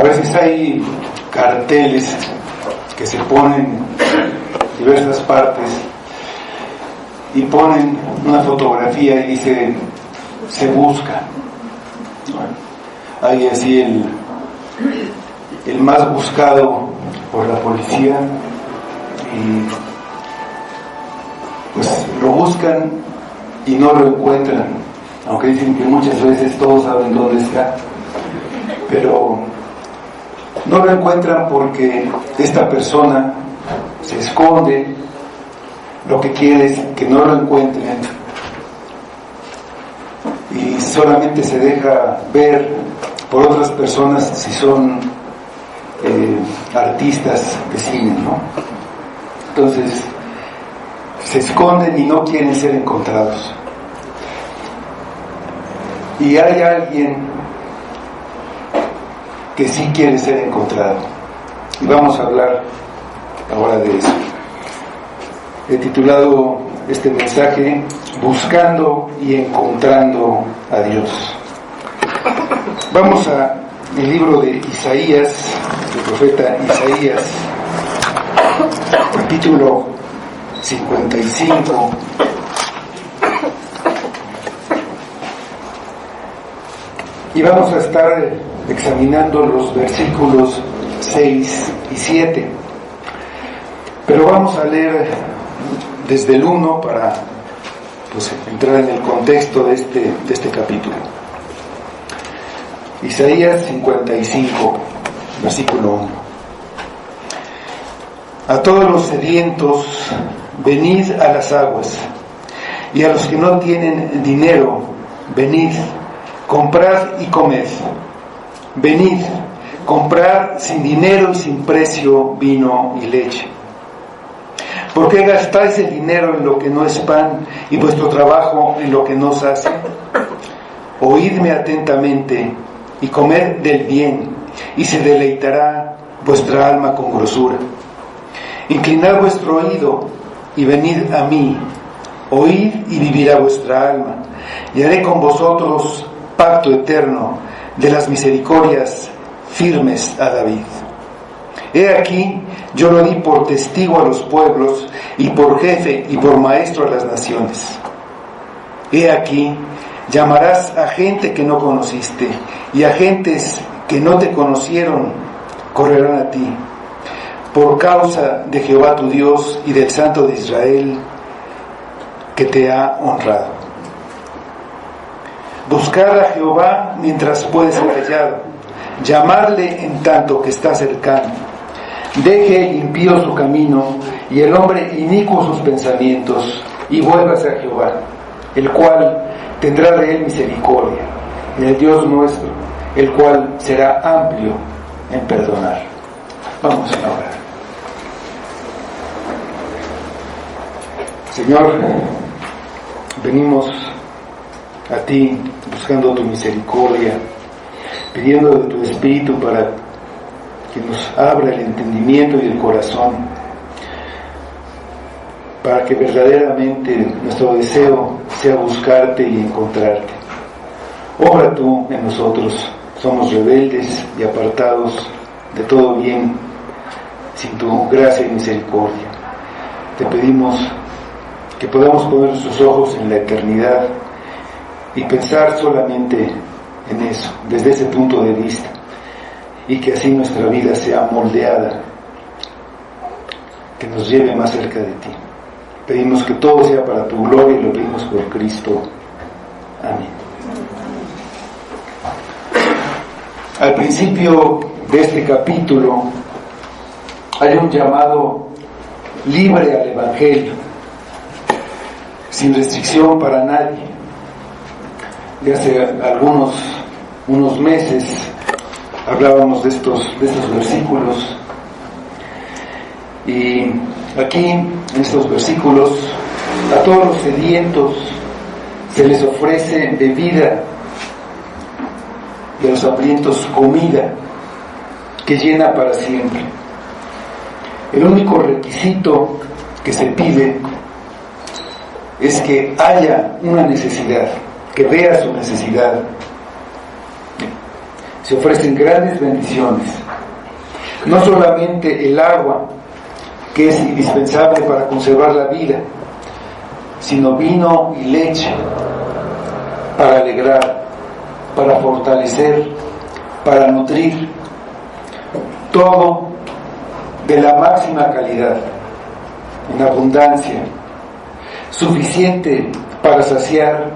A veces hay carteles que se ponen en diversas partes y ponen una fotografía y dice se busca. Hay así el más buscado por la policía y pues lo buscan y no lo encuentran, aunque dicen que muchas veces todos saben dónde está, pero no lo encuentran porque esta persona se esconde, lo que quiere es que no lo encuentren y solamente se deja ver por otras personas si son artistas de cine, ¿no? Entonces se esconden y no quieren ser encontrados. Y hay alguien que sí quiere ser encontrado. Y vamos a hablar ahora de eso. He titulado este mensaje Buscando y encontrando a Dios. Vamos a el libro de Isaías, del profeta Isaías, capítulo 55. Y vamos a estar examinando los versículos 6 y 7. Pero vamos a leer desde el 1 para entrar en el contexto de este capítulo. Isaías 55, versículo 1. A todos los sedientos, venid a las aguas, y a los que no tienen dinero, venid, comprad y comed. Venid, comprad sin dinero y sin precio vino y leche. ¿Por qué gastáis el dinero en lo que no es pan y vuestro trabajo en lo que no sacia? Oídme atentamente y comed del bien, y se deleitará vuestra alma con grosura. Inclinad vuestro oído y venid a mí, oíd y vivirá vuestra alma, y haré con vosotros pacto eterno de las misericordias firmes a David. He aquí, yo lo di por testigo a los pueblos, y por jefe y por maestro a las naciones. He aquí, llamarás a gente que no conociste, y a gentes que no te conocieron correrán a ti, por causa de Jehová tu Dios y del Santo de Israel, que te ha honrado. Buscad a Jehová mientras puede ser hallado, llamadle en tanto que está cercano. Deje el impío su camino y el hombre inicuo sus pensamientos, y vuélvase a Jehová, el cual tendrá de él misericordia, y el Dios nuestro, el cual será amplio en perdonar. Vamos a orar. Señor, venimos a ti buscando tu misericordia, pidiendo de tu Espíritu para que nos abra el entendimiento y el corazón, para que verdaderamente nuestro deseo sea buscarte y encontrarte. Obra tú en nosotros, somos rebeldes y apartados de todo bien, sin tu gracia y misericordia. Te pedimos que podamos poner nuestros ojos en la eternidad y pensar solamente en eso, desde ese punto de vista, y que así nuestra vida sea moldeada, que nos lleve más cerca de ti. Pedimos que todo sea para tu gloria y lo pedimos por Cristo. Amén. Al principio de este capítulo hay un llamado libre al Evangelio, sin restricción para nadie. De hace unos meses hablábamos de estos versículos, y aquí en estos versículos a todos los sedientos se les ofrece bebida y a los hambrientos comida que llena para siempre. El único requisito que se pide es que haya una necesidad, que vea su necesidad. Si se ofrecen grandes bendiciones. No solamente el agua, que es indispensable para conservar la vida, sino vino y leche para alegrar, para fortalecer, para nutrir, todo de la máxima calidad, en abundancia, suficiente para saciar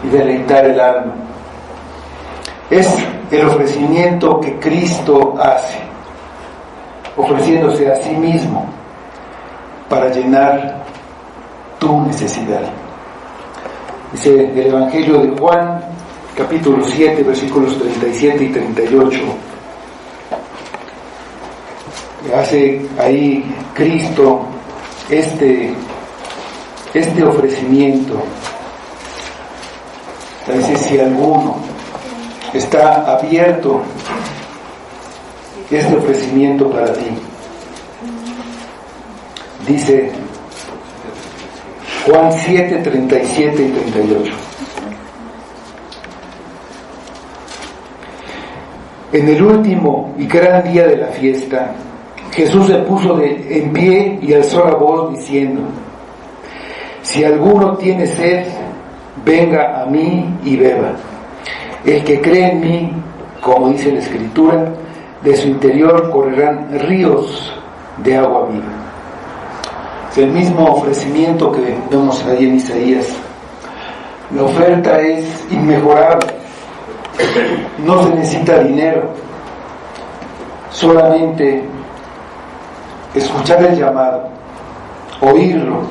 y deleitar el alma. Es el ofrecimiento que Cristo hace, ofreciéndose a sí mismo para llenar tu necesidad. Dice el Evangelio de Juan, capítulo 7, versículos 37 y 38. Hace ahí Cristo este ofrecimiento. Dice: si alguno está abierto este ofrecimiento para ti. Dice Juan 7, 37 y 38. En el último y gran día de la fiesta, Jesús se puso en pie y alzó la voz diciendo: si alguno tiene sed, venga a mí y beba. El que cree en mí, como dice la Escritura, de su interior correrán ríos de agua viva. Es el mismo ofrecimiento que vemos ahí en Isaías. La oferta es inmejorable. No se necesita dinero, solamente escuchar el llamado, oírlo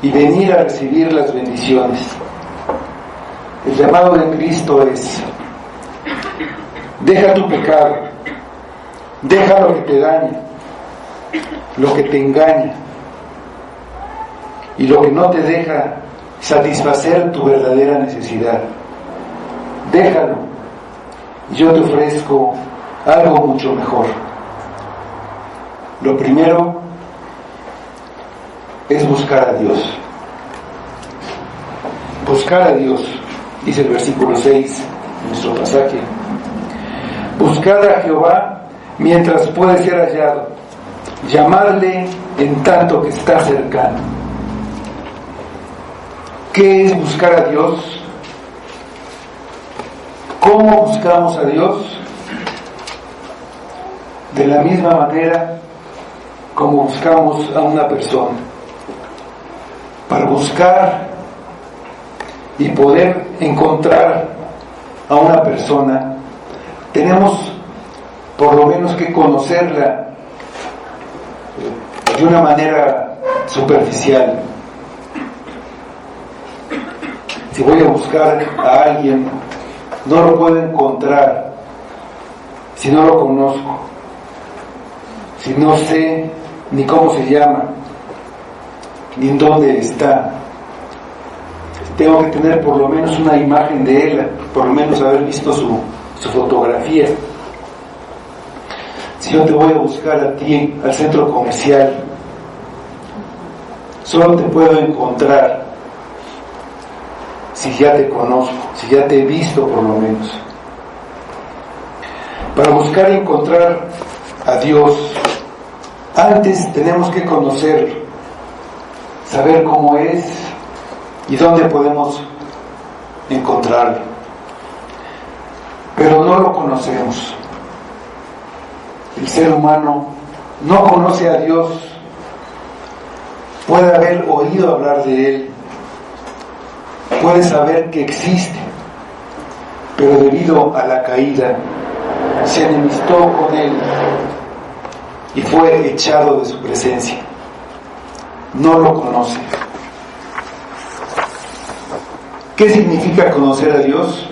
y venir a recibir las bendiciones. El llamado de Cristo es: deja tu pecado, deja lo que te daña, lo que te engaña y lo que no te deja satisfacer tu verdadera necesidad. Déjalo, y yo te ofrezco algo mucho mejor. Lo primero es buscar a Dios. Buscar a Dios, dice el versículo 6 de nuestro pasaje. Buscad a Jehová mientras puede ser hallado, llamarle en tanto que está cercano. ¿Qué es buscar a Dios? ¿Cómo buscamos a Dios? De la misma manera como buscamos a una persona. Para buscar y poder encontrar a una persona, tenemos por lo menos que conocerla de una manera superficial. Si voy a buscar a alguien, no lo puedo encontrar si no lo conozco, si no sé ni cómo se llama, ni en dónde está. Tengo que tener por lo menos una imagen de él, por lo menos haber visto su fotografía. Si yo te voy a buscar a ti al centro comercial, solo te puedo encontrar si ya te conozco, si ya te he visto por lo menos. Para buscar y encontrar a Dios, antes tenemos que conocerlo, saber cómo es y dónde podemos encontrarlo. Pero no lo conocemos. El ser humano no conoce a Dios. Puede haber oído hablar de Él, puede saber que existe, pero debido a la caída se enemistó con Él y fue echado de su presencia. No lo conoce. ¿Qué significa conocer a Dios?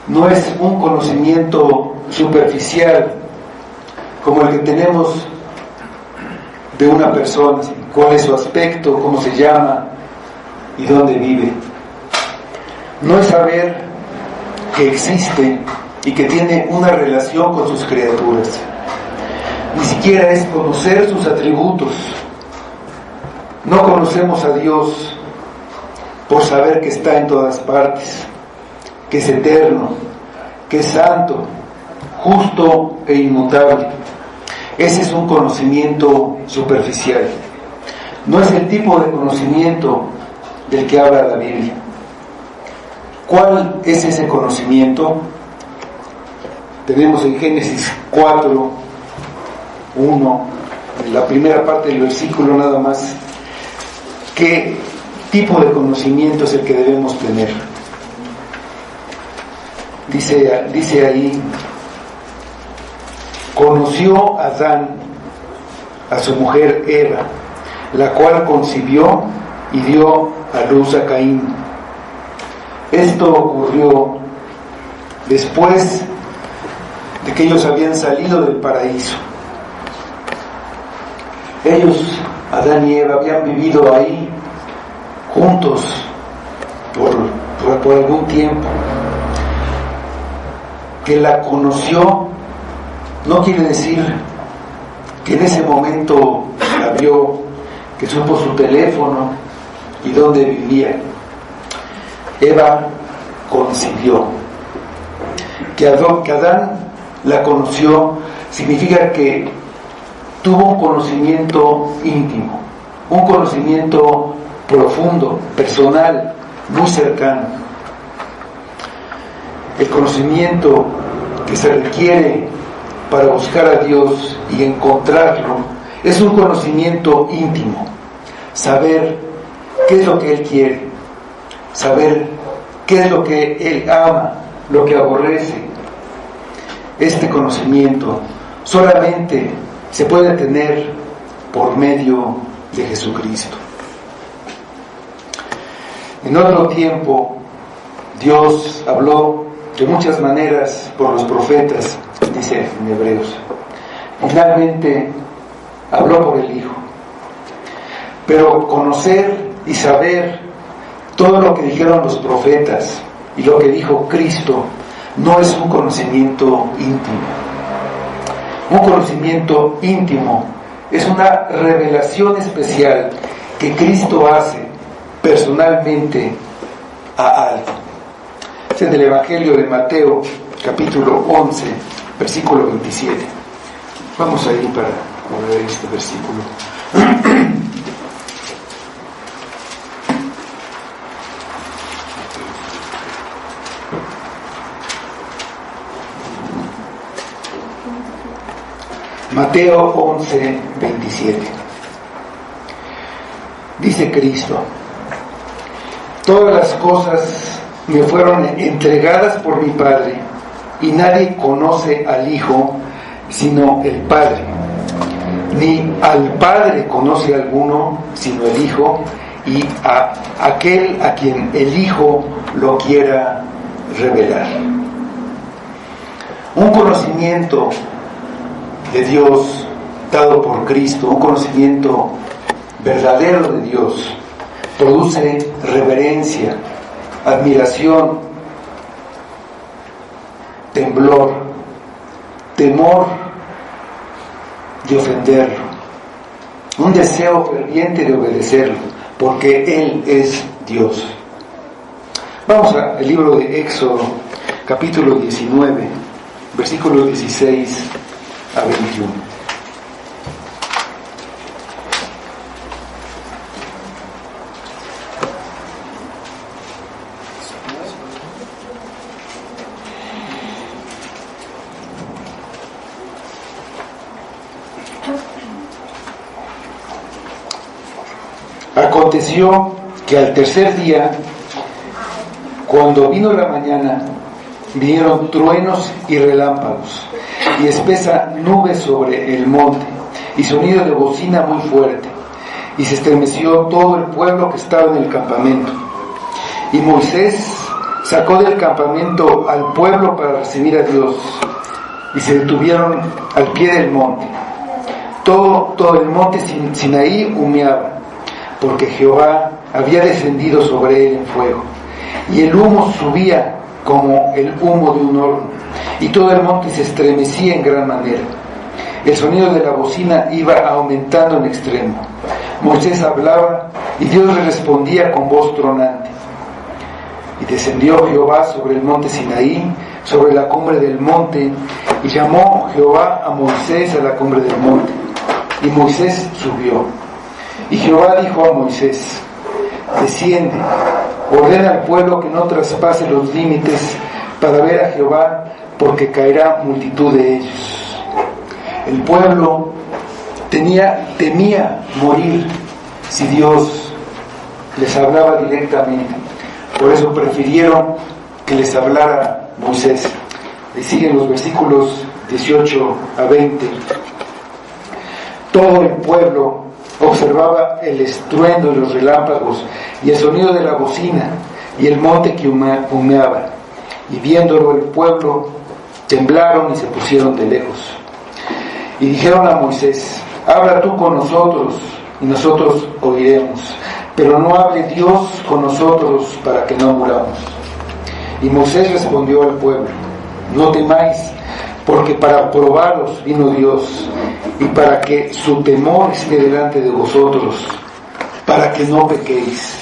No es un conocimiento superficial como el que tenemos de una persona, cuál es su aspecto, cómo se llama y dónde vive. No es saber que existe y que tiene una relación con sus criaturas. Ni siquiera es conocer sus atributos. No conocemos a Dios por saber que está en todas partes, que es eterno, que es santo, justo e inmutable. Ese es un conocimiento superficial. No es el tipo de conocimiento del que habla la Biblia. ¿Cuál es ese conocimiento? Tenemos en Génesis 4, 1, en la primera parte del versículo nada más, qué tipo de conocimiento es el que debemos tener. Dice ahí: conoció Adán a su mujer Eva, la cual concibió y dio a luz a Caín. Esto ocurrió después de que ellos habían salido del paraíso. Ellos, Adán y Eva, habían vivido ahí juntos por algún tiempo. Que la conoció no quiere decir que en ese momento la vio, que supo su teléfono y dónde vivía. Eva concibió. Que Adán la conoció significa que tuvo un conocimiento íntimo, un conocimiento profundo, personal, muy cercano. El conocimiento que se requiere para buscar a Dios y encontrarlo es un conocimiento íntimo. Saber qué es lo que Él quiere, saber qué es lo que Él ama, lo que aborrece. Este conocimiento solamente se puede tener por medio de Jesucristo. En otro tiempo, Dios habló de muchas maneras por los profetas, dice en Hebreos. Finalmente, habló por el Hijo. Pero conocer y saber todo lo que dijeron los profetas y lo que dijo Cristo no es un conocimiento íntimo. Un conocimiento íntimo es una revelación especial que Cristo hace personalmente a alguien. Es en el Evangelio de Mateo, capítulo 11, versículo 27. Vamos a ir para ver este versículo. Mateo 11, 27. Dice Cristo: todas las cosas me fueron entregadas por mi Padre, y nadie conoce al Hijo sino el Padre, ni al Padre conoce alguno sino el Hijo, y a aquel a quien el Hijo lo quiera revelar. Un conocimiento de Dios dado por Cristo, un conocimiento verdadero de Dios, produce reverencia, admiración, temblor, temor de ofenderlo, un deseo ferviente de obedecerlo, porque Él es Dios. Vamos al libro de Éxodo, capítulo 19, versículos 16 a 21. Aconteció que al tercer día, cuando vino la mañana, vinieron truenos y relámpagos, y espesa nube sobre el monte, y sonido de bocina muy fuerte, y se estremeció todo el pueblo que estaba en el campamento. Y Moisés sacó del campamento al pueblo para recibir a Dios, y se detuvieron al pie del monte. Todo el monte Sinaí humeaba, porque Jehová había descendido sobre él en fuego, y el humo subía como el humo de un horno, y todo el monte se estremecía en gran manera. El sonido de la bocina iba aumentando en extremo. Moisés hablaba, y Dios le respondía con voz tronante. Y descendió Jehová sobre el monte Sinaí, sobre la cumbre del monte, y llamó Jehová a Moisés a la cumbre del monte, y Moisés subió. Y Jehová dijo a Moisés: desciende, ordena al pueblo que no traspase los límites para ver a Jehová, porque caerá multitud de ellos. El pueblo temía morir si Dios les hablaba directamente. Por eso prefirieron que les hablara Moisés. Y siguen los versículos 18 a 20. Todo el pueblo observaba el estruendo de los relámpagos y el sonido de la bocina y el monte que humeaba. Y viéndolo el pueblo, temblaron y se pusieron de lejos. Y dijeron a Moisés: habla tú con nosotros, y nosotros oiremos, pero no hable Dios con nosotros para que no muramos. Y Moisés respondió al pueblo: no temáis, porque para probaros vino Dios, y para que su temor esté delante de vosotros, para que no pequéis.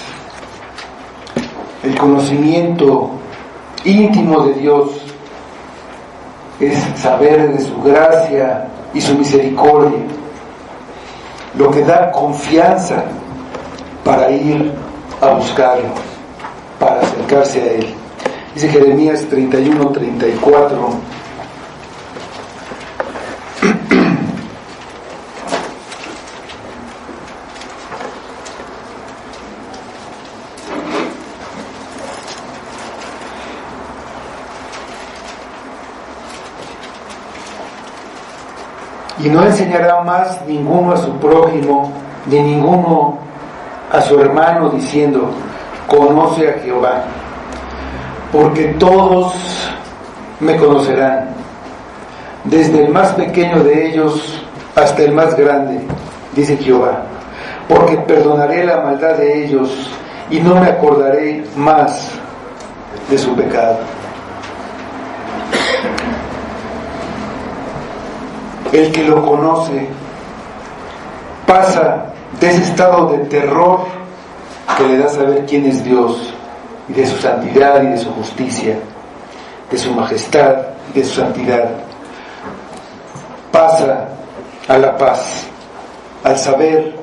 El conocimiento íntimo de Dios es saber de su gracia y su misericordia, lo que da confianza para ir a buscarlo, para acercarse a Él. Dice Jeremías 31-34: y no enseñará más ninguno a su prójimo, ni ninguno a su hermano, diciendo: conoce a Jehová, porque todos me conocerán, desde el más pequeño de ellos hasta el más grande, dice Jehová, porque perdonaré la maldad de ellos y no me acordaré más de su pecado. El que lo conoce pasa de ese estado de terror que le da saber quién es Dios, y de su santidad y de su justicia, de su majestad y de su santidad, pasa a la paz, al saber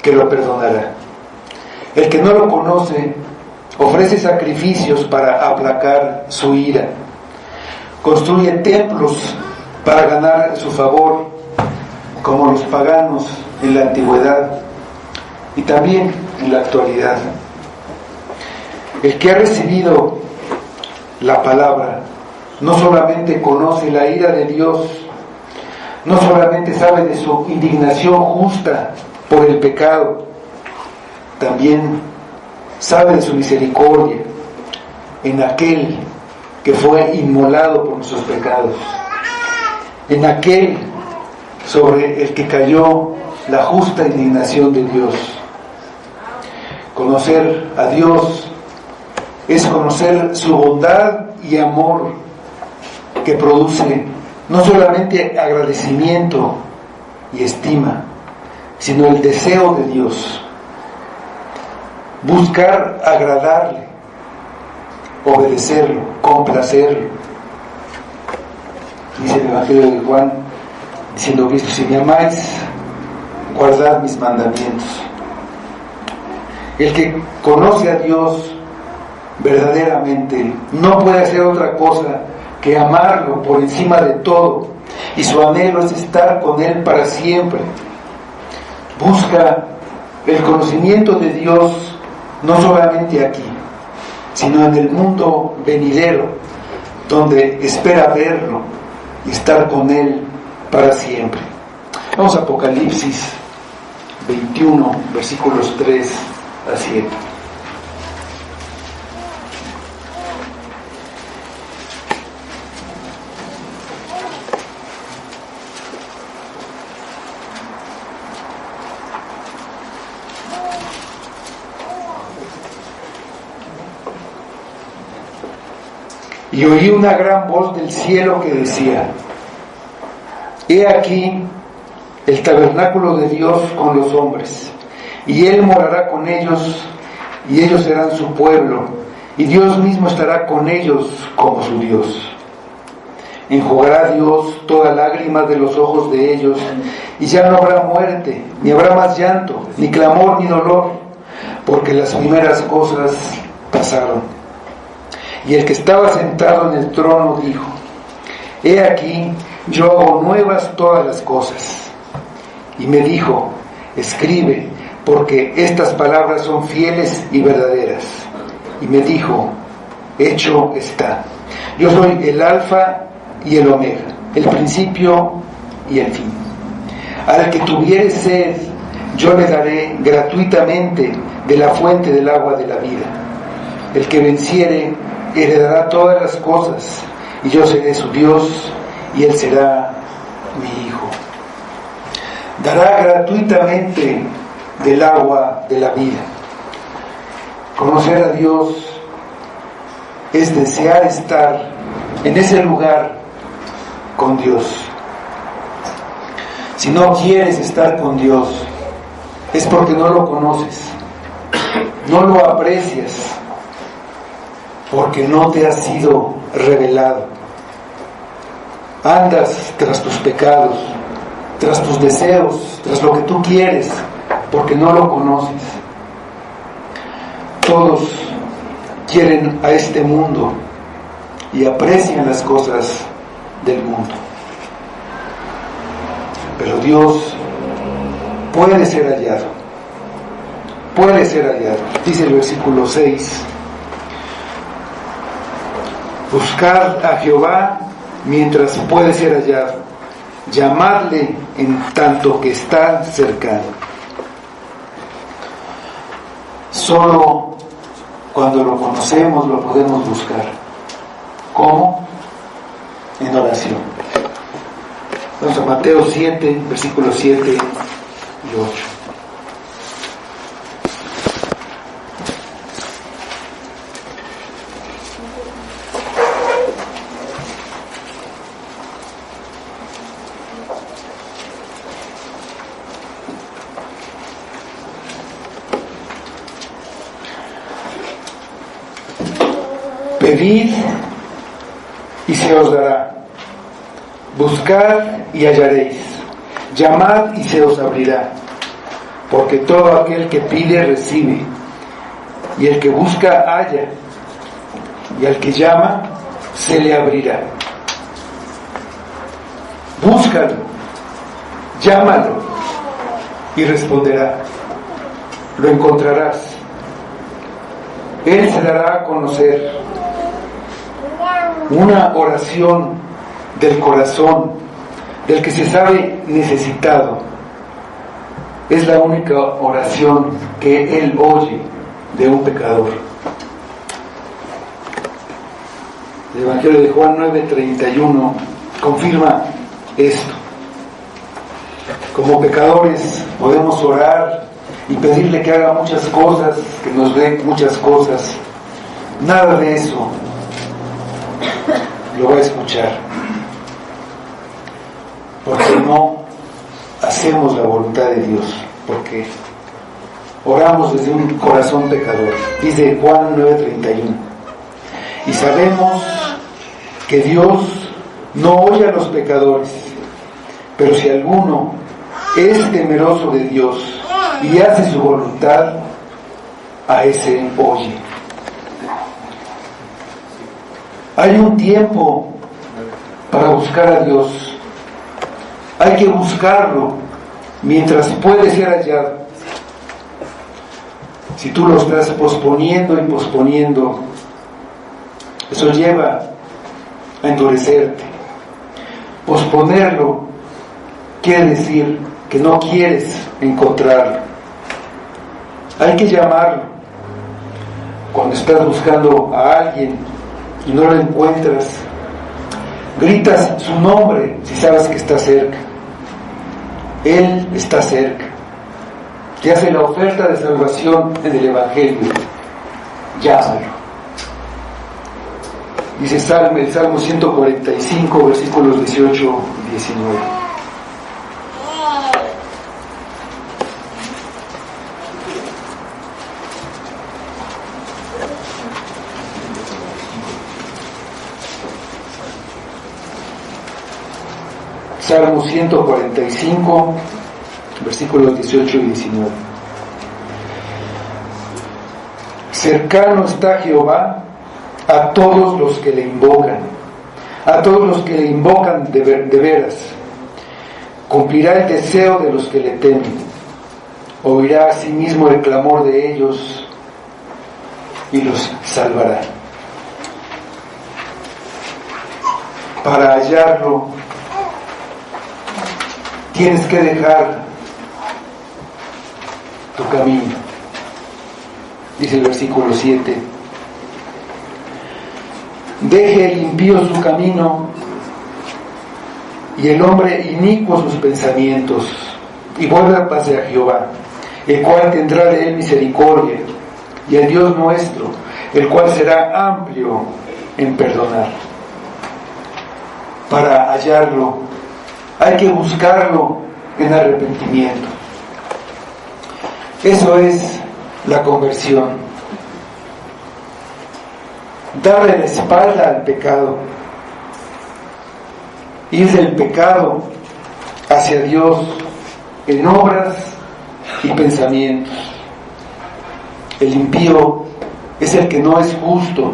que lo perdonará. El que no lo conoce ofrece sacrificios para aplacar su ira, construye templos para ganar su favor, como los paganos en la antigüedad y también en la actualidad. El que ha recibido la palabra no solamente conoce la ira de Dios, no solamente sabe de su indignación justa por el pecado, también sabe de su misericordia en aquel que fue inmolado por nuestros pecados, en aquel sobre el que cayó la justa indignación de Dios. Conocer a Dios es conocer su bondad y amor, que produce no solamente agradecimiento y estima, sino el deseo de Dios. Buscar agradarle, obedecerlo, complacerlo. Dice el Evangelio de Juan, diciendo Cristo: si me amáis, guardad mis mandamientos. El que conoce a Dios verdaderamente no puede hacer otra cosa que amarlo por encima de todo, y su anhelo es estar con Él para siempre. Busca el conocimiento de Dios no solamente aquí, sino en el mundo venidero, donde espera verlo y estar con Él para siempre. Vamos a Apocalipsis 21, versículos 3 a 7. Y oí una gran voz del cielo que decía: he aquí el tabernáculo de Dios con los hombres, y Él morará con ellos, y ellos serán su pueblo, y Dios mismo estará con ellos como su Dios. Enjugará Dios toda lágrima de los ojos de ellos, y ya no habrá muerte, ni habrá más llanto, ni clamor, ni dolor, porque las primeras cosas pasaron. Y el que estaba sentado en el trono dijo: He aquí, yo hago nuevas todas las cosas. Y me dijo: Escribe, porque estas palabras son fieles y verdaderas. Y me dijo: Hecho está. Yo soy el Alfa y el Omega, el principio y el fin. Al que tuviere sed, yo le daré gratuitamente de la fuente del agua de la vida. El que venciere heredará todas las cosas, y yo seré su Dios, y él será mi hijo. Dará gratuitamente del agua de la vida. Conocer a Dios es desear estar en ese lugar con Dios. Si no quieres estar con Dios, es porque no lo conoces, no lo aprecias, porque no te ha sido revelado. Andas tras tus pecados, tras tus deseos, tras lo que tú quieres, porque no lo conoces. Todos quieren a este mundo y aprecian las cosas del mundo. Pero Dios puede ser hallado. Puede ser hallado. Dice el versículo 6: Buscad a Jehová mientras puede ser hallado. Llamadle en tanto que está cercano. Solo cuando lo conocemos lo podemos buscar. ¿Cómo? En oración. Vamos a Mateo 7, versículos 7 y 8. Pedid y se os dará. Buscad y hallaréis. Llamad y se os abrirá. Porque todo aquel que pide recibe, y el que busca halla, y al que llama se le abrirá. Búscalo, llámalo y responderá. Lo encontrarás. Él se dará a conocer. Una oración del corazón, del que se sabe necesitado, es la única oración que Él oye de un pecador. El Evangelio de Juan 9:31 confirma esto. Como pecadores podemos orar y pedirle que haga muchas cosas, que nos dé muchas cosas. Nada de eso lo va a escuchar, porque no hacemos la voluntad de Dios, porque oramos desde un corazón pecador. Dice Juan 9:31: y sabemos que Dios no oye a los pecadores, pero si alguno es temeroso de Dios y hace su voluntad, a ese oye. Hay un tiempo para buscar a Dios. Hay que buscarlo mientras puede ser hallado. Si tú lo estás posponiendo y posponiendo, eso lleva a endurecerte. Posponerlo quiere decir que no quieres encontrarlo. Hay que llamarlo. Cuando estás buscando a alguien y no lo encuentras, gritas su nombre si sabes que está cerca. Él está cerca. Te hace la oferta de salvación en el Evangelio. Llámalo. Dice el Salmo 145, versículos 18 y 19. Salmo 145, versículos 18 y 19. Cercano está Jehová a todos los que le invocan, a todos los que le invocan de veras. Cumplirá el deseo de los que le temen, oirá a sí mismo el clamor de ellos y los salvará. Para hallarlo, tienes que dejar tu camino. Dice el versículo 7. Deje el impío su camino y el hombre inicuo sus pensamientos, y vuélvase a Jehová, el cual tendrá de él misericordia, y a Dios nuestro, el cual será amplio en perdonar. Para hallarlo, hay que buscarlo en arrepentimiento. Eso es la conversión. Darle la espalda al pecado. Ir del pecado hacia Dios en obras y pensamientos. El impío es el que no es justo,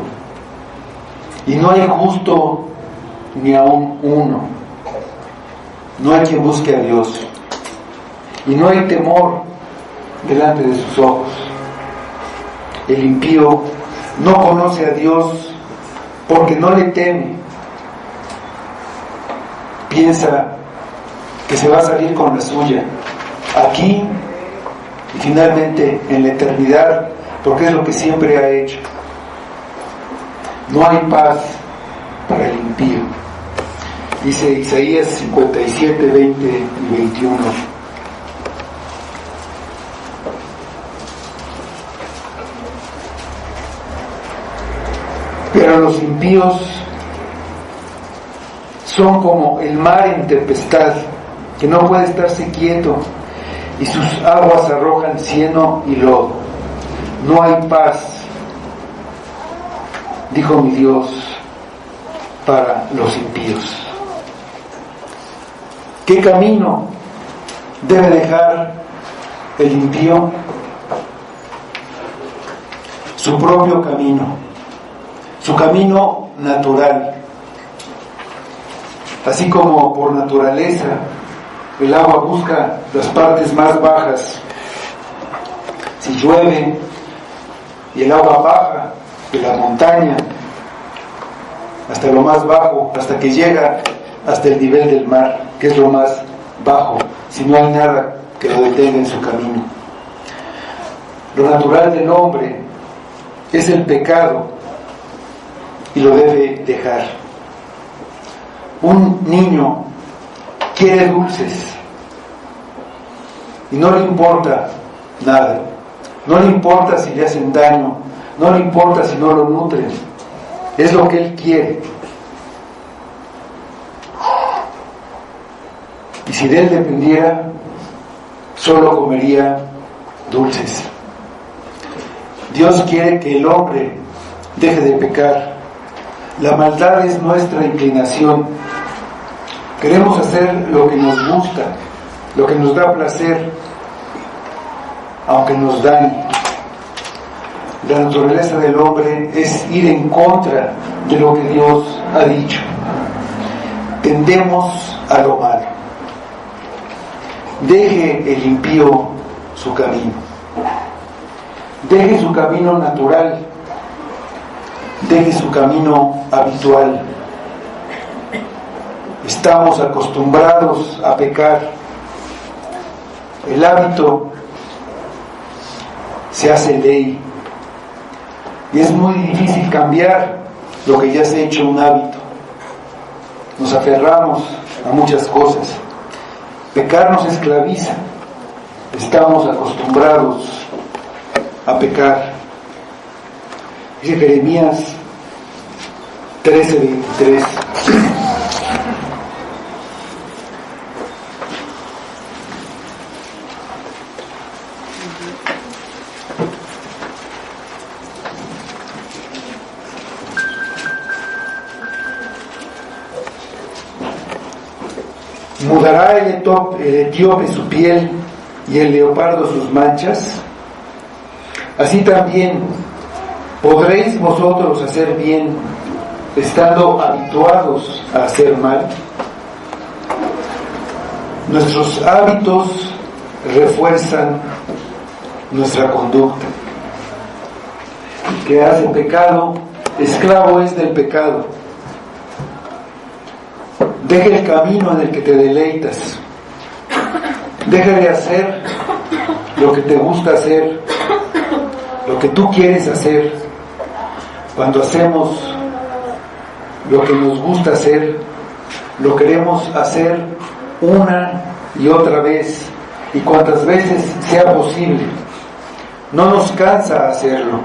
y no hay justo ni aun uno. No hay quien busque a Dios, y no hay temor delante de sus ojos. El impío no conoce a Dios porque no le teme. Piensa que se va a salir con la suya aquí y finalmente en la eternidad, porque es lo que siempre ha hecho. No hay paz para el impío. Dice Isaías 57, 20 y 21. Pero los impíos son como el mar en tempestad, que no puede estarse quieto, y sus aguas arrojan cieno y lodo. No hay paz, dijo mi Dios, para los impíos. ¿Qué camino debe dejar el impío? Su propio camino, su camino natural. Así como por naturaleza el agua busca las partes más bajas. Si llueve y el agua baja de la montaña hasta lo más bajo, hasta que llega hasta el nivel del mar, que es lo más bajo, si no hay nada que lo detenga en su camino. Lo natural del hombre es el pecado y lo debe dejar. Un niño quiere dulces y no le importa nada, no le importa si le hacen daño, no le importa si no lo nutren, es lo que él quiere. Y si de él dependiera, solo comería dulces. Dios quiere que el hombre deje de pecar. La maldad es nuestra inclinación. Queremos hacer lo que nos gusta, lo que nos da placer, aunque nos dañe. La naturaleza del hombre es ir en contra de lo que Dios ha dicho. Tendemos a lo malo. Deje el impío su camino. Deje su camino natural. Deje su camino habitual. Estamos acostumbrados a pecar. El hábito se hace ley. Y es muy difícil cambiar lo que ya se ha hecho un hábito. Nos aferramos a muchas cosas. Pecar nos esclaviza. Estamos acostumbrados a pecar. Dice Jeremías 13:23. ¿Mudará el etíope su piel y el leopardo sus manchas? Así también podréis vosotros hacer bien, estando habituados a hacer mal. Nuestros hábitos refuerzan nuestra conducta. El que hace pecado, esclavo es del pecado. Deja el camino en el que te deleitas. Deja de hacer lo que te gusta hacer, lo que tú quieres hacer. Cuando hacemos lo que nos gusta hacer, lo queremos hacer una y otra vez y cuantas veces sea posible. No nos cansa hacerlo.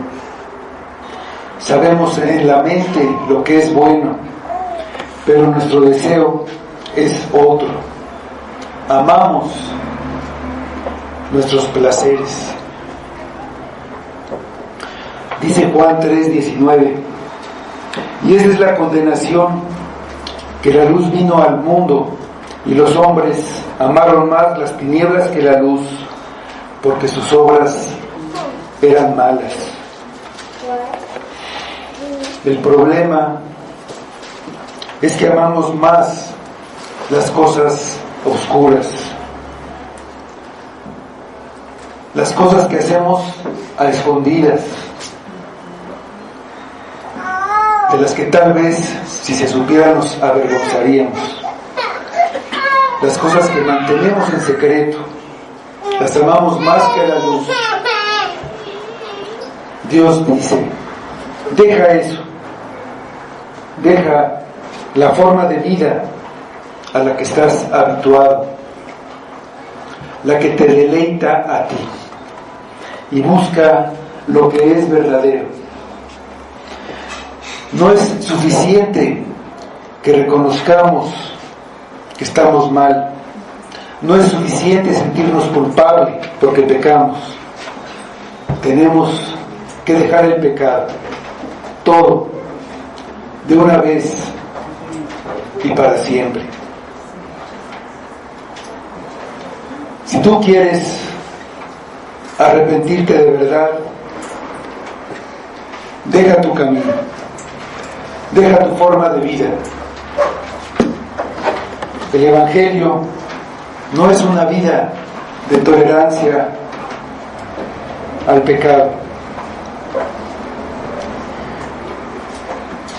Sabemos en la mente lo que es bueno, pero nuestro deseo es otro. Amamos nuestros placeres. Dice Juan 3:19, y esa es la condenación, que la luz vino al mundo y los hombres amaron más las tinieblas que la luz, porque sus obras eran malas. El problema es que amamos más las cosas oscuras, las cosas que hacemos a escondidas, de las que tal vez si se supiera nos avergonzaríamos, las cosas que mantenemos en secreto, las amamos más que a la luz. Dios dice, deja eso, deja la forma de vida a la que estás habituado, la que te deleita a ti, y busca lo que es verdadero. No es suficiente que reconozcamos que estamos mal, no es suficiente sentirnos culpables porque pecamos. Tenemos que dejar el pecado, todo, de una vez y para siempre. Si tú quieres arrepentirte de verdad, deja tu camino, deja tu forma de vida. El Evangelio no es una vida de tolerancia al pecado.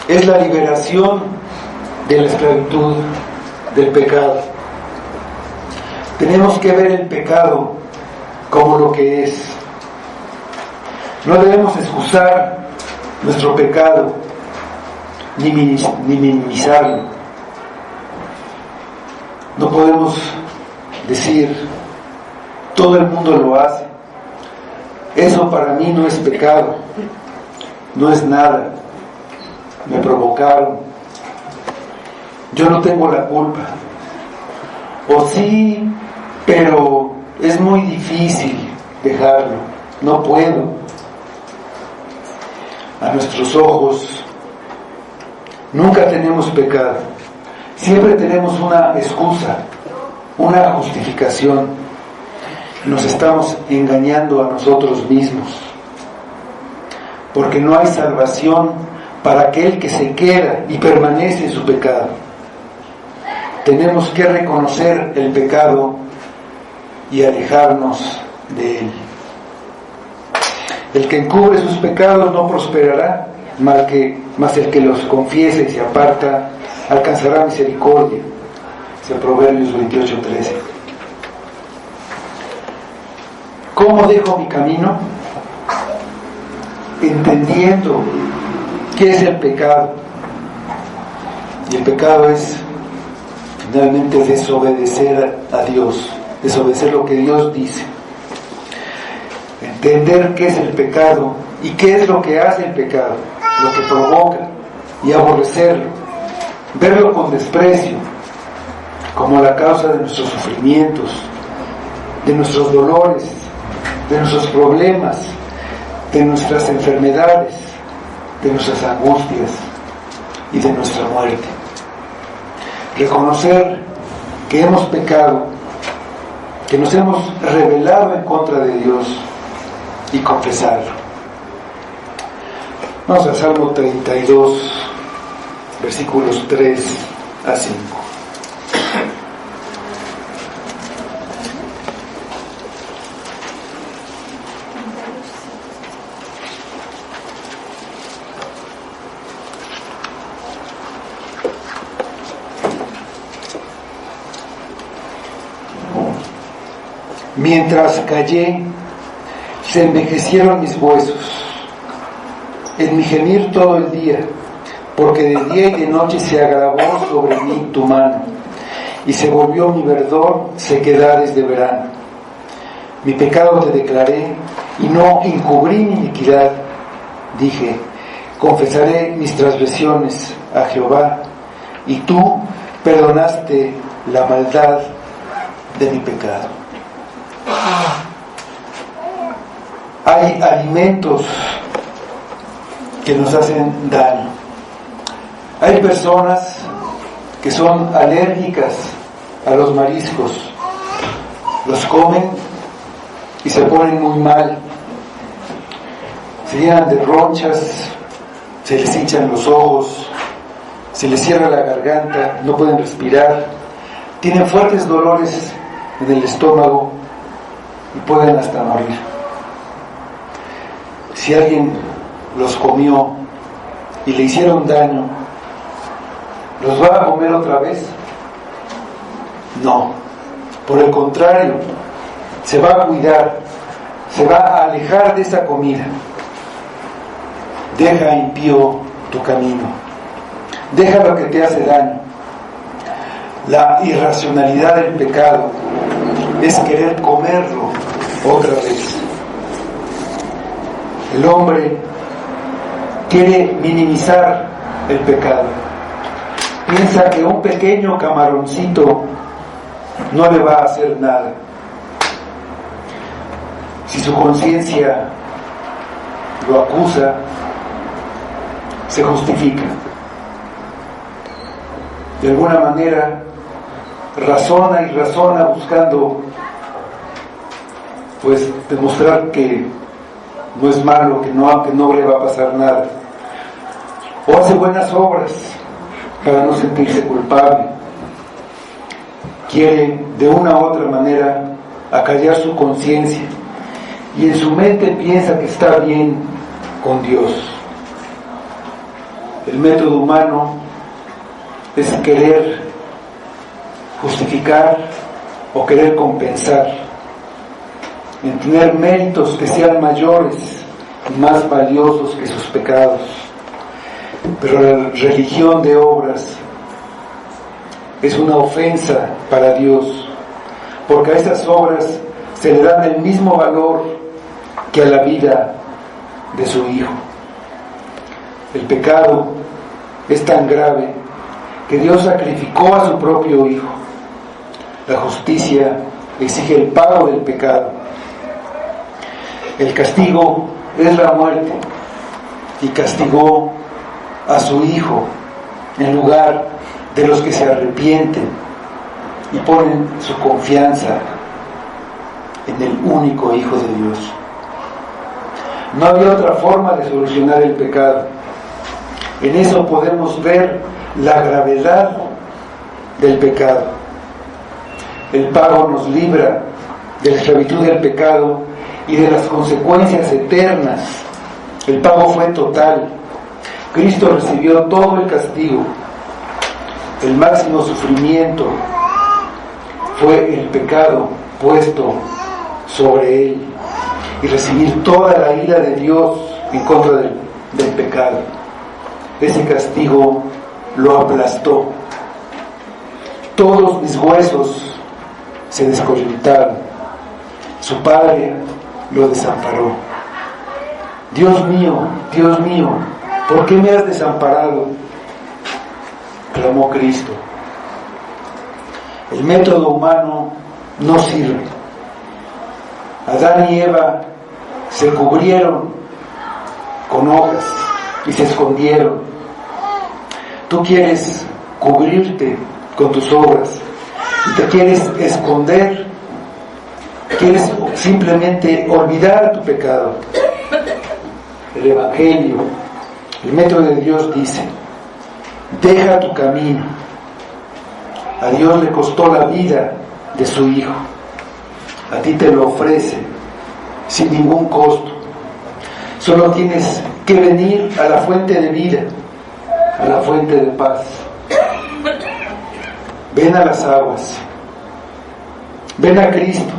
Es la liberación de la esclavitud del pecado. Tenemos que ver el pecado como lo que es. No debemos excusar nuestro pecado ni minimizarlo. No podemos decir, todo el mundo lo hace, eso para mí no es pecado, no es nada, me provocaron, yo no tengo la culpa. O sí, pero es muy difícil dejarlo, no puedo. A nuestros ojos nunca tenemos pecado, siempre tenemos una excusa, una justificación. Nos estamos engañando a nosotros mismos, porque no hay salvación para aquel que se queda y permanece en su pecado. Tenemos que reconocer el pecado y alejarnos de él. El que encubre sus pecados no prosperará, mas el que los confiese y se aparta alcanzará misericordia. Es Proverbios 28:13. ¿Cómo dejo mi camino? Entendiendo qué es el pecado. Y el pecado es finalmente desobedecer a Dios, desobedecer lo que Dios dice. Entender qué es el pecado y qué es lo que hace el pecado, lo que provoca, y aborrecerlo, verlo con desprecio, como la causa de nuestros sufrimientos, de nuestros dolores, de nuestros problemas, de nuestras enfermedades, de nuestras angustias y de nuestra muerte. Reconocer que hemos pecado, que nos hemos rebelado en contra de Dios, y confesarlo. Vamos al Salmo 32, versículos 3 a 5. Mientras callé, se envejecieron mis huesos, en mi gemir todo el día, porque de día y de noche se agravó sobre mí tu mano, y se volvió mi verdor sequedades de verano. Mi pecado te declaré, y no encubrí mi iniquidad. Dije, confesaré mis transgresiones a Jehová, y tú perdonaste la maldad de mi pecado. Hay alimentos que nos hacen daño. Hay personas que son alérgicas a los mariscos. Los comen y se ponen muy mal. Se llenan de ronchas, se les hinchan los ojos, se les cierra la garganta, no pueden respirar, tienen fuertes dolores en el estómago y pueden hasta morir. Si alguien los comió y le hicieron daño, ¿los va a comer otra vez? No, por el contrario, se va a cuidar, se va a alejar de esa comida. Deja impío tu camino, deja lo que te hace daño. La irracionalidad del pecado es querer comerlo otra vez. El hombre quiere minimizar el pecado. Piensa que un pequeño camaroncito no le va a hacer nada. Si su conciencia lo acusa, se justifica. De alguna manera razona y razona buscando pues demostrar que no es malo, que no le va a pasar nada. O hace buenas obras para no sentirse culpable. Quiere de una u otra manera acallar su conciencia y en su mente piensa que está bien con Dios. El método humano es querer justificar o querer compensar, en tener méritos que sean mayores y más valiosos que sus pecados. Pero la religión de obras es una ofensa para Dios, porque a esas obras se le dan el mismo valor que a la vida de su Hijo. El pecado es tan grave que Dios sacrificó a su propio Hijo. La justicia exige el pago del pecado. El castigo es la muerte, y castigó a su Hijo en lugar de los que se arrepienten y ponen su confianza en el único Hijo de Dios. No había otra forma de solucionar el pecado. En eso podemos ver la gravedad del pecado. El pago nos libra de la esclavitud del pecado y de las consecuencias eternas. El pago fue total. Cristo recibió todo el castigo. El máximo sufrimiento fue el pecado puesto sobre él, y recibir toda la ira de Dios en contra del pecado. Ese castigo lo aplastó. Todos mis huesos se descoyuntaron. Su Padre lo desamparó. Dios mío, ¿por qué me has desamparado?, clamó Cristo. El método humano no sirve. Adán y Eva se cubrieron con hojas y se escondieron. Tú quieres cubrirte con tus obras, y te quieres esconder, quieres simplemente olvidar tu pecado. El Evangelio, el método de Dios dice: deja tu camino. A Dios le costó la vida de su Hijo, a ti te lo ofrece sin ningún costo. Solo tienes que venir a la fuente de vida, a la fuente de paz. Ven a las aguas, ven a Cristo,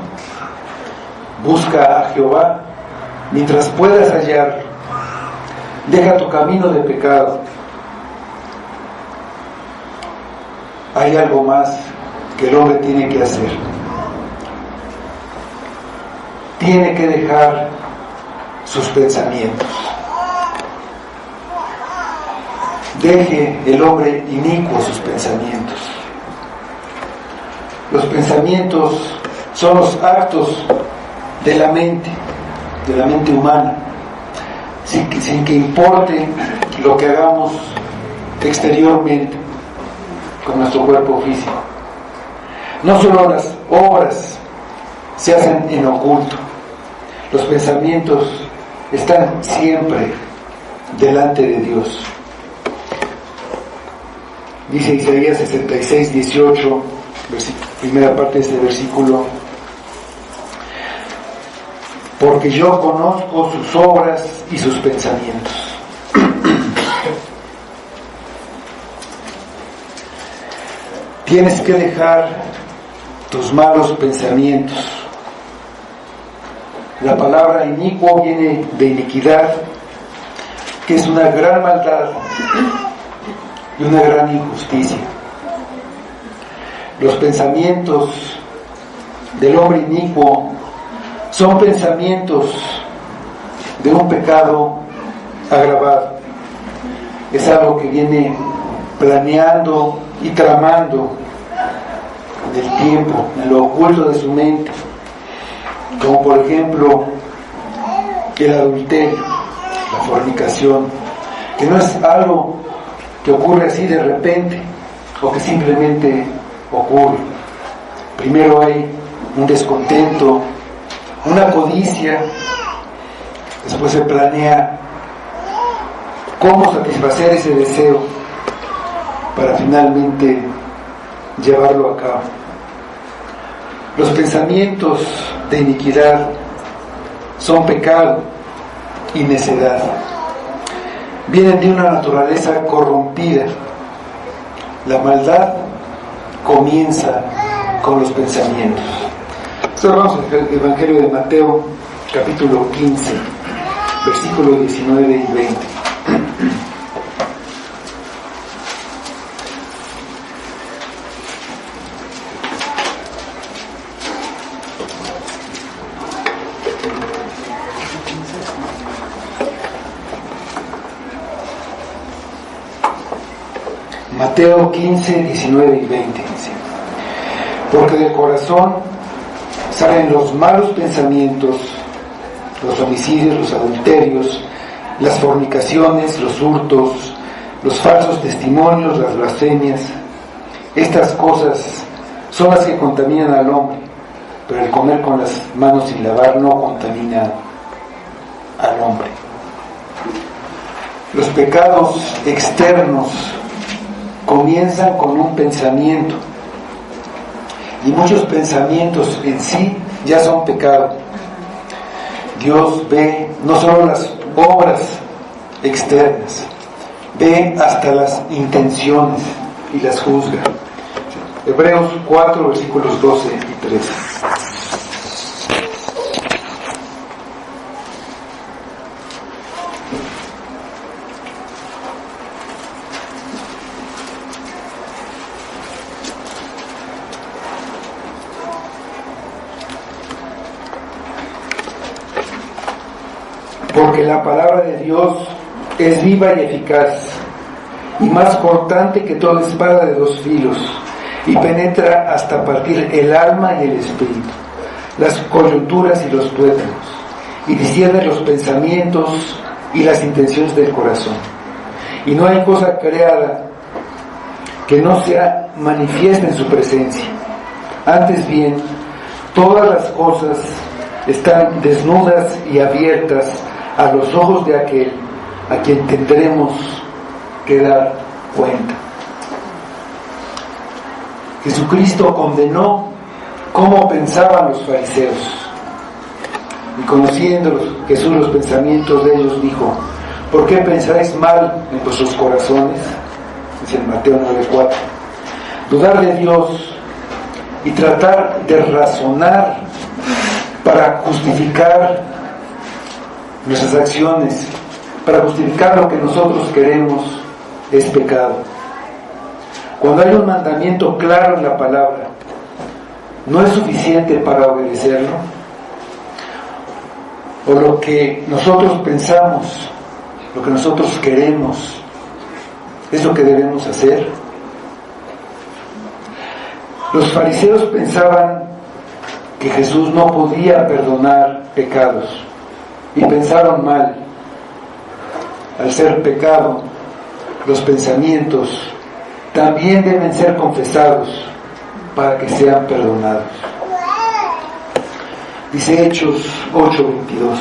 busca a Jehová mientras puedas hallarlo. Deja tu camino de pecado. Hay algo más que el hombre tiene que hacer. Tiene que dejar sus pensamientos. Deje el hombre inicuo sus pensamientos. Los pensamientos son los actos de la mente humana, sin que importe lo que hagamos exteriormente con nuestro cuerpo físico. No solo las obras se hacen en oculto, los pensamientos están siempre delante de Dios. Dice Isaías 66, 18, primera parte de este versículo: porque yo conozco sus obras y sus pensamientos. Tienes que dejar tus malos pensamientos. La palabra inicuo viene de iniquidad, que es una gran maldad y una gran injusticia. Los pensamientos del hombre inicuo son pensamientos de un pecado agravado. Es algo que viene planeando y tramando del tiempo, en lo oculto de su mente, como por ejemplo el adulterio, la fornicación, que no es algo que ocurre así de repente o que simplemente ocurre. Primero hay un descontento, una codicia, después se planea cómo satisfacer ese deseo para finalmente llevarlo a cabo. Los pensamientos de iniquidad son pecado y necedad. Vienen de una naturaleza corrompida. La maldad comienza con los pensamientos. Vamos al Evangelio de Mateo, capítulo 15, versículos 19 y 20. Mateo 15, 19 y 20 dice: porque del corazón salen los malos pensamientos, los homicidios, los adulterios, las fornicaciones, los hurtos, los falsos testimonios, las blasfemias. Estas cosas son las que contaminan al hombre, pero el comer con las manos sin lavar no contamina al hombre. Los pecados externos comienzan con un pensamiento, y muchos pensamientos en sí ya son pecado. Dios ve no solo las obras externas, ve hasta las intenciones y las juzga. Hebreos 4, versículos 12 y 13. Porque la palabra de Dios es viva y eficaz, y más cortante que toda espada de dos filos, y penetra hasta partir el alma y el espíritu, las coyunturas y los tuétanos, y discierne los pensamientos y las intenciones del corazón. Y no hay cosa creada que no sea manifiesta en su presencia, Antes bien, todas las cosas están desnudas y abiertas a los ojos de aquel a quien tendremos que dar cuenta. Jesucristo condenó cómo pensaban los fariseos. Y conociendo Jesús los pensamientos de ellos, dijo: ¿por qué pensáis mal en vuestros corazones? Dice en Mateo 9:4. Dudar de Dios y tratar de razonar para justificar nuestras acciones, para justificar lo que nosotros queremos, es pecado. Cuando hay un mandamiento claro en la palabra, ¿no es suficiente para obedecerlo? O lo que nosotros pensamos, lo que nosotros queremos, es lo que debemos hacer. Los fariseos pensaban que Jesús no podía perdonar pecados y pensaron mal. Al ser pecado, los pensamientos también deben ser confesados para que sean perdonados. Dice Hechos 8:22.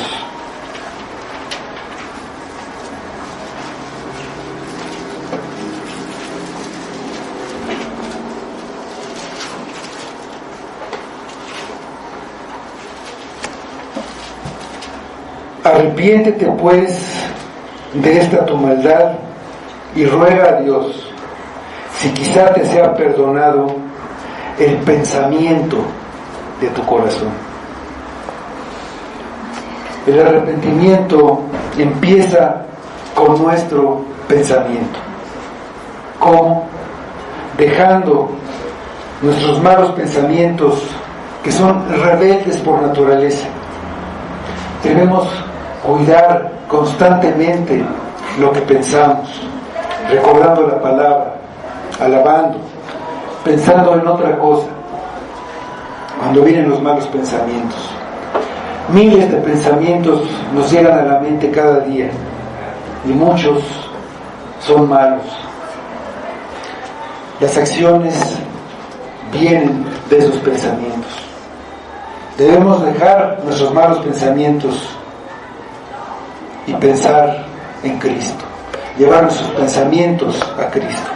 Arrepiéntete pues de esta tu maldad y ruega a Dios, si quizá te sea perdonado el pensamiento de tu corazón. El arrepentimiento empieza con nuestro pensamiento. ¿Cómo? Dejando nuestros malos pensamientos, que son rebeldes por naturaleza. Debemos cuidar constantemente lo que pensamos, recordando la palabra, alabando, pensando en otra cosa, cuando vienen los malos pensamientos. Miles de pensamientos nos llegan a la mente cada día y muchos son malos. Las acciones vienen de esos pensamientos. Debemos dejar nuestros malos pensamientos y pensar en Cristo, llevar nuestros pensamientos a Cristo.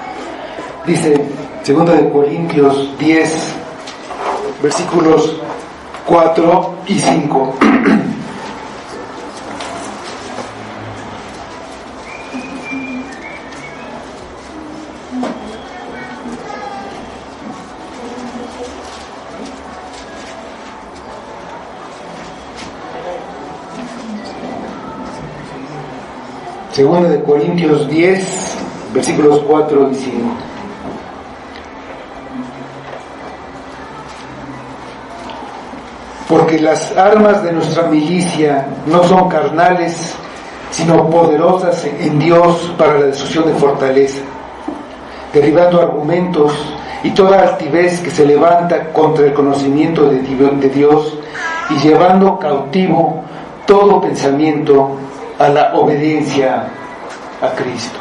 Dice 2 Corintios 10, versículos 4 y 5. Segunda de Corintios 10, versículos 4 y 5. Porque las armas de nuestra milicia no son carnales, sino poderosas en Dios para la destrucción de fortaleza, derribando argumentos y toda altivez que se levanta contra el conocimiento de Dios, y llevando cautivo todo pensamiento a la obediencia a Cristo.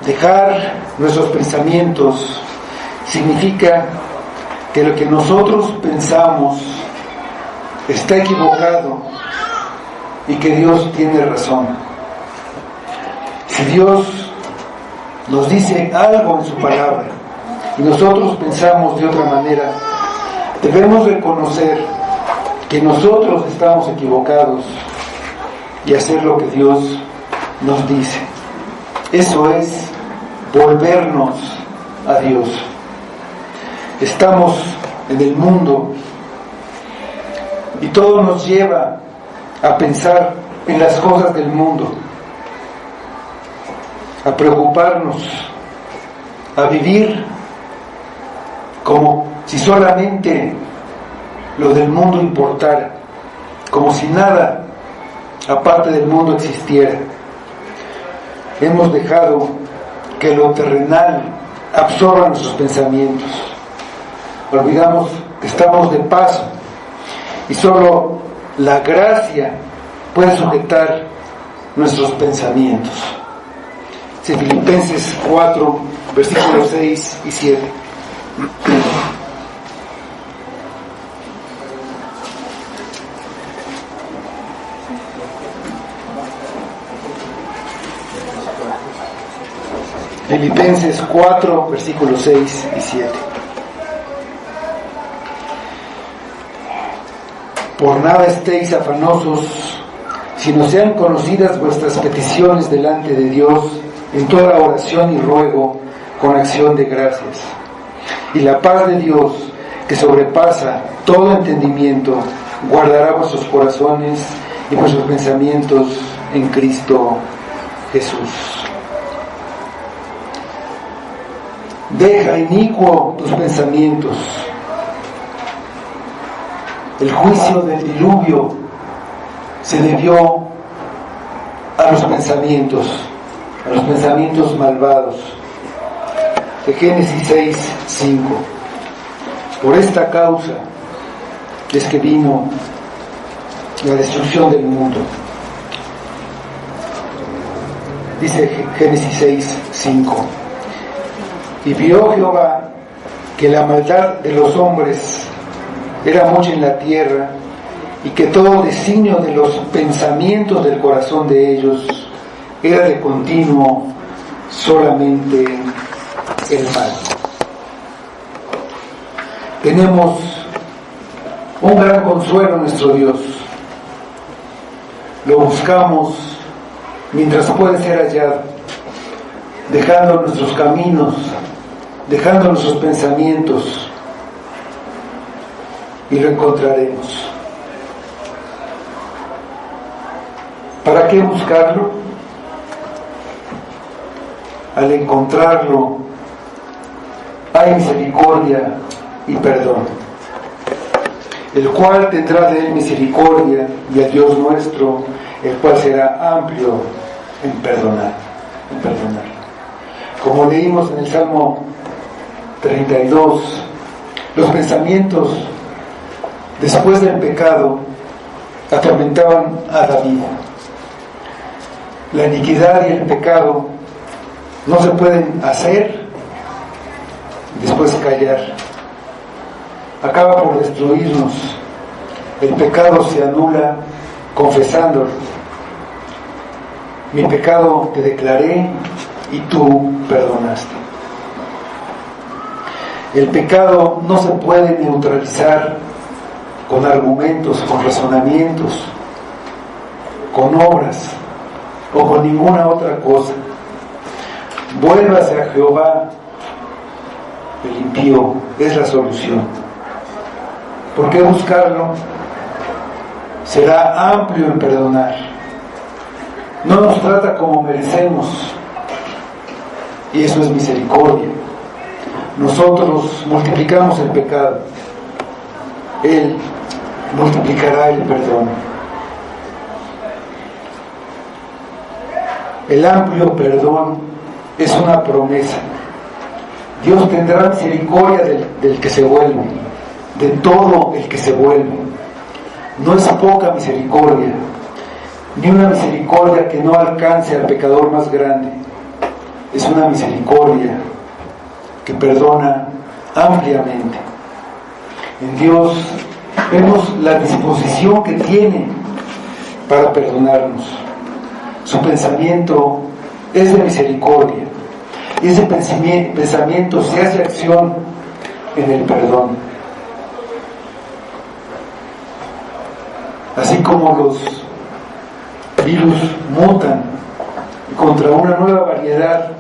Dejar nuestros pensamientos significa que lo que nosotros pensamos está equivocado y que Dios tiene razón. Si Dios nos dice algo en su palabra y nosotros pensamos de otra manera, debemos reconocer que nosotros estamos equivocados y hacer lo que Dios nos dice. Eso es volvernos a Dios. Estamos en el mundo y todo nos lleva a pensar en las cosas del mundo, a preocuparnos, a vivir como si solamente lo del mundo importara, como si nada aparte del mundo existiera. Hemos dejado que lo terrenal absorba nuestros pensamientos. Olvidamos que estamos de paso y solo la gracia puede sujetar nuestros pensamientos. Filipenses 4, versículos 6 y 7. Filipenses 4, versículos 6 y 7. Por nada estéis afanosos, sino sean conocidas vuestras peticiones delante de Dios en toda oración y ruego con acción de gracias. Y la paz de Dios, que sobrepasa todo entendimiento, guardará vuestros corazones y vuestros pensamientos en Cristo Jesús. Deja inicuo tus pensamientos. El juicio del diluvio se debió a los pensamientos malvados. De Génesis 6, 5. Por esta causa es que vino la destrucción del mundo. Dice Génesis 6, 5. Y vio Jehová que la maldad de los hombres era mucha en la tierra, y que todo designio de los pensamientos del corazón de ellos era de continuo solamente el mal. Tenemos un gran consuelo en nuestro Dios. Lo buscamos mientras puede ser hallado, dejando nuestros caminos, dejando nuestros pensamientos, y lo encontraremos. ¿Para qué buscarlo? Al encontrarlo hay misericordia y perdón, el cual tendrá de él misericordia, y a Dios nuestro, el cual será amplio en perdonar. Como leímos en el Salmo 32, los pensamientos después del pecado atormentaban a David. La iniquidad y el pecado no se pueden hacer y después callar. Acaba por destruirnos. El pecado se anula confesándolo. Mi pecado te declaré y tú perdonaste. El pecado no se puede neutralizar con argumentos, con razonamientos, con obras o con ninguna otra cosa. Vuélvase a Jehová, el impío, es la solución. ¿Por qué buscarlo? Será amplio en perdonar. No nos trata como merecemos, y eso es misericordia. Nosotros multiplicamos el pecado, Él multiplicará el perdón. El amplio perdón es una promesa. Dios tendrá misericordia del que se vuelve, de todo el que se vuelve. No es poca misericordia, ni una misericordia que no alcance al pecador más grande. Es una misericordia que perdona ampliamente. En Dios vemos la disposición que tiene para perdonarnos. Su pensamiento es de misericordia, y ese pensamiento se hace acción en el perdón. Así como los virus mutan contra una nueva variedad,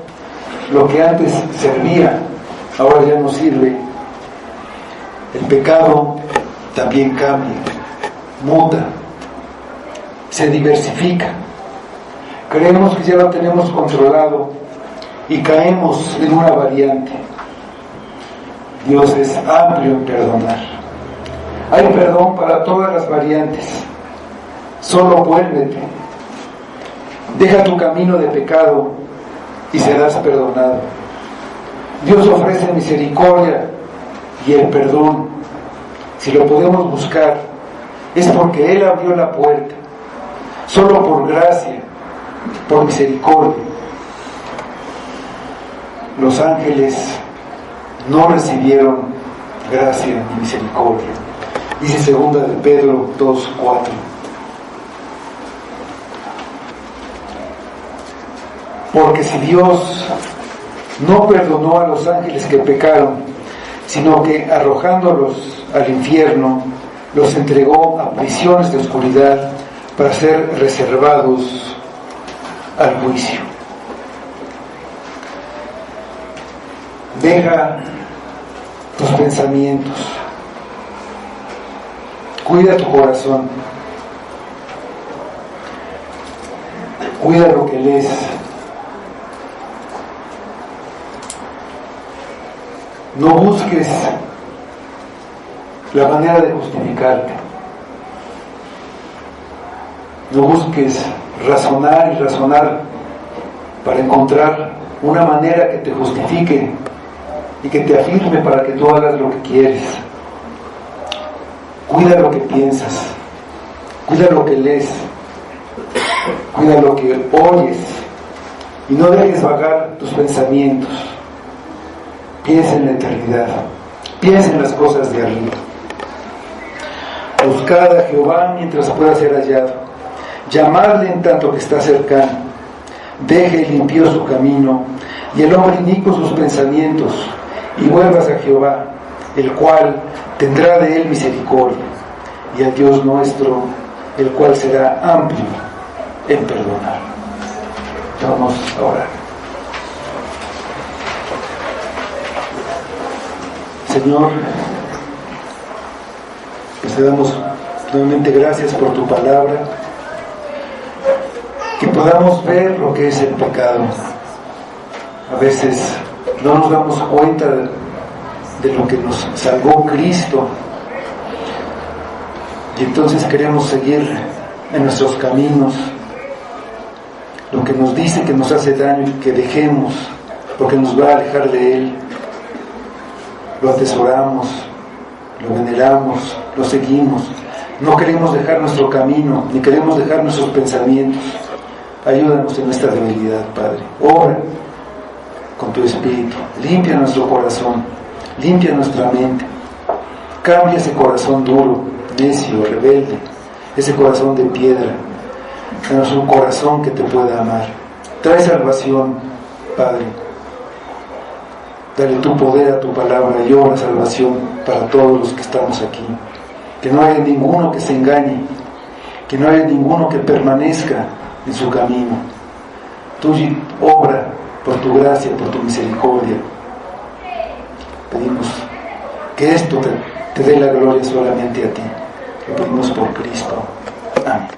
lo que antes servía ahora ya no sirve. El pecado también cambia, muta, se diversifica. Creemos que ya lo tenemos controlado y caemos en una variante. Dios es amplio en perdonar. Hay perdón para todas las variantes. Solo vuélvete. Deja tu camino de pecado y serás perdonado. Dios ofrece misericordia y el perdón. Si lo podemos buscar, es porque Él abrió la puerta. Solo por gracia, por misericordia. Los ángeles no recibieron gracia ni misericordia. Dice 2 de Pedro 2:4. Porque si Dios No perdonó a los ángeles que pecaron, sino que arrojándolos al infierno, los entregó a prisiones de oscuridad para ser reservados al juicio. Deja tus pensamientos, cuida tu corazón, cuida lo que lees. No busques la manera de justificarte. No busques razonar y razonar para encontrar una manera que te justifique y que te afirme para que tú hagas lo que quieres. Cuida lo que piensas, cuida lo que lees, cuida lo que oyes y no dejes vagar tus pensamientos. Piensa en la eternidad, piensa en las cosas de arriba. Buscad a Jehová mientras pueda ser hallado, llamadle en tanto que está cercano. Deje limpio su camino y el hombre inicuo sus pensamientos, y vuelvas a Jehová, el cual tendrá de él misericordia, y al Dios nuestro, el cual será amplio en perdonar. Vamos a orar. Señor, pues te damos nuevamente gracias por tu palabra, que podamos ver lo que es el pecado. A veces no nos damos cuenta de lo que nos salvó Cristo, y entonces queremos seguir en nuestros caminos lo que nos dice que nos hace daño y que dejemos, porque nos va a alejar de Él. Lo atesoramos, lo veneramos, lo seguimos. No queremos dejar nuestro camino, ni queremos dejar nuestros pensamientos. Ayúdanos en nuestra debilidad, Padre. Obra con tu Espíritu. Limpia nuestro corazón, limpia nuestra mente. Cambia ese corazón duro, necio, rebelde, ese corazón de piedra. Danos un corazón que te pueda amar. Trae salvación, Padre. Dale tu poder a tu palabra y obra salvación para todos los que estamos aquí. Que no haya ninguno que se engañe, que no haya ninguno que permanezca en su camino. Tú obra por tu gracia, por tu misericordia. Pedimos que esto te dé la gloria solamente a ti. Lo pedimos por Cristo. Amén.